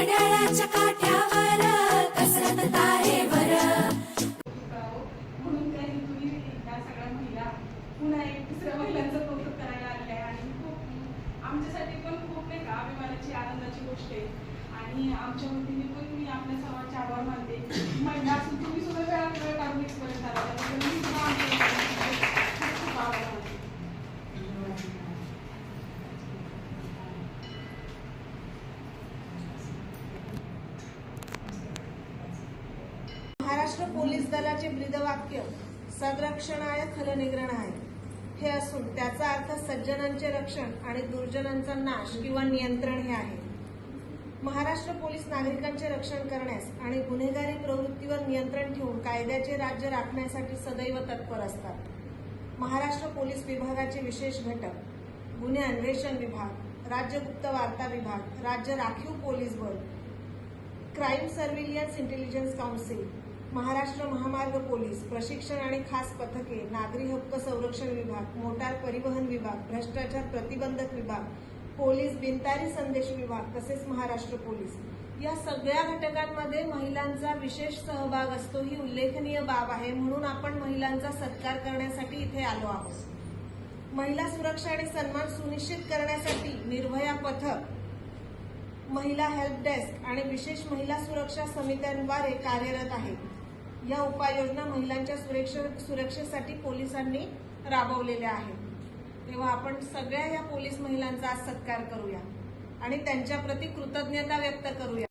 घड्याळाच्या काठ्यावर कसरत तारेवर. म्हणून त्यांनी तुम्ही या सगळ्या महिला पुन्हा एक दुसऱ्या महिलांचं कौतुक करायला आलेलं आहे आणि खूप आमच्यासाठी पण खूप नाही का अभिमानाची आनंदाची गोष्ट आहे. आणि आमच्या वतीने पण मी आपल्या सर्वांचे आभार मानते. महिला असून तुम्ही सुद्धा वेळ काढून इथपर्यंत आला त्याबद्दल मी सुद्धा खूप खूप आभार मानते. महाराष्ट्र पोलीस दलाचे ब्रीदवाक्य संरक्षणाय खलनिग्रहणाय हे असून त्याचा अर्थ सज्जनांचे रक्षण आणि दुर्जनांचा नाश किंवा नियंत्रण हे आहे. महाराष्ट्र पोलीस नागरिकांचे रक्षण करण्यास आणि गुन्हेगारी प्रवृत्तीवर नियंत्रण ठेवून कायद्याचे राज्य राखण्यासाठी सदैव तत्पर असतात. महाराष्ट्र पोलीस विभागाचे विशेष घटक गुन्हे अन्वेषण विभाग, राज्य गुप्त वार्ता विभाग, राज्य राखीव पोलीस बल, क्राईम सर्व्हिलियन्स इंटेलिजन्स काउन्सिल, महाराष्ट्र महामार्ग पोलीस, प्रशिक्षण आणि खास पथके, नागरी हक्क संरक्षण विभाग, मोटार परिवहन विभाग, भ्रष्टाचार प्रतिबंधक विभाग, पोलीस बिनतारी संदेश विभाग तसेच महाराष्ट्र पोलीस या सगळ्या घटकांमध्ये महिलांचा विशेष सहभाग असतो. ही उल्लेखनीय बाब आहे. म्हणून आपण महिलांचा सत्कार करण्यासाठी इथे आलो आहोत. महिला सुरक्षा आणि सन्मान सुनिश्चित करण्यासाठी निर्भया पथक, महिला हेल्प डेस्क आणि विशेष महिला सुरक्षा समित्यांद्वारे कार्यरत आहेत. या उपाययोजना महिलांच्या सुरक्षेसाठी पोलिसांनी राबवलेल्या आहेत. तेव्हा आपण सगळ्या या पोलीस महिलांचा आज सत्कार करूया आणि त्यांच्या प्रति कृतज्ञता व्यक्त करूया.